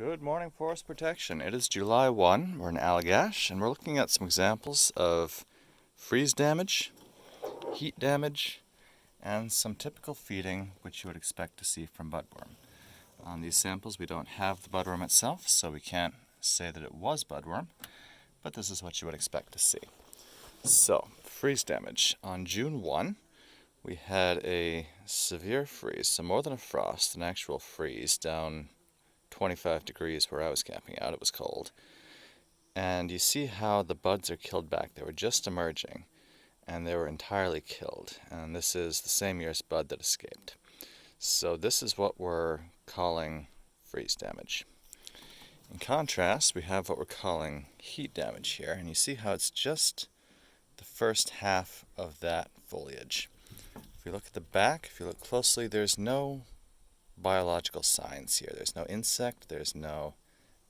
Good morning, Forest Protection. It is July 1. We're in Allagash, and we're looking at some examples of freeze damage, heat damage, and some typical feeding which you would expect to see from budworm. On these samples, we don't have the budworm itself, so we can't say that it was budworm, but this is what you would expect to see. So, freeze damage. On June 1, we had a severe freeze, so more than a frost, an actual freeze down 25 degrees where I was camping out. It was cold. And you see how the buds are killed back. They were just emerging, and they were entirely killed. And this is the same year's bud that escaped. So this is what we're calling freeze damage. In contrast, we have what we're calling heat damage here, and you see how it's just the first half of that foliage. If you look at the back, if you look closely, there's no biological signs here. There's no insect, there's no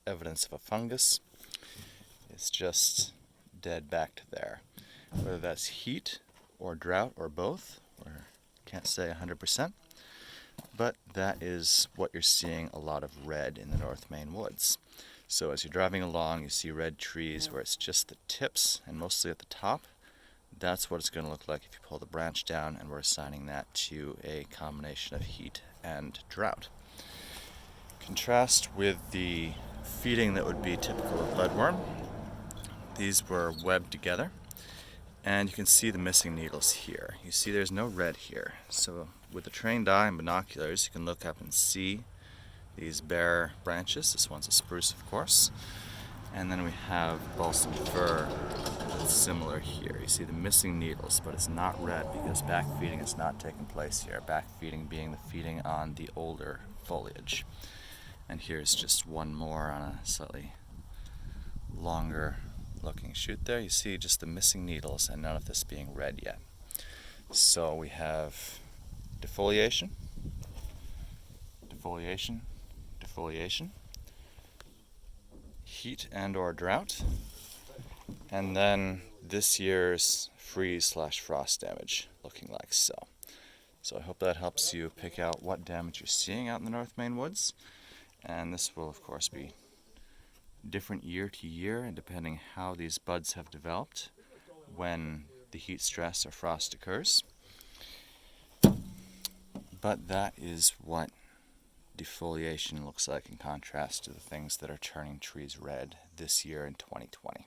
evidence of a fungus. It's just dead back to there. Whether that's heat or drought or both, we can't say 100%, but that is what you're seeing a lot of red in the North Maine woods. So as you're driving along, you see red trees where it's just the tips and mostly at the top. That's what it's going to look like if you pull the branch down, and we're assigning that to a combination of heat and drought. Contrast with the feeding that would be typical of budworm. These were webbed together, and you can see the missing needles here. You see there's no red here. So with the trained eye and binoculars, you can look up and see these bare branches. This one's a spruce, of course. And then we have balsam fir that's similar here. You see the missing needles, but it's not red because backfeeding is not taking place here. Backfeeding being the feeding on the older foliage. And here's just one more on a slightly longer looking shoot there. You see just the missing needles and none of this being red yet. So we have defoliation, defoliation, defoliation, heat and or drought, and then this year's freeze/frost damage looking like so. So I hope that helps you pick out what damage you're seeing out in the North Maine woods, and this will of course be different year to year and depending how these buds have developed when the heat stress or frost occurs. But that is what defoliation looks like in contrast to the things that are turning trees red this year in 2020.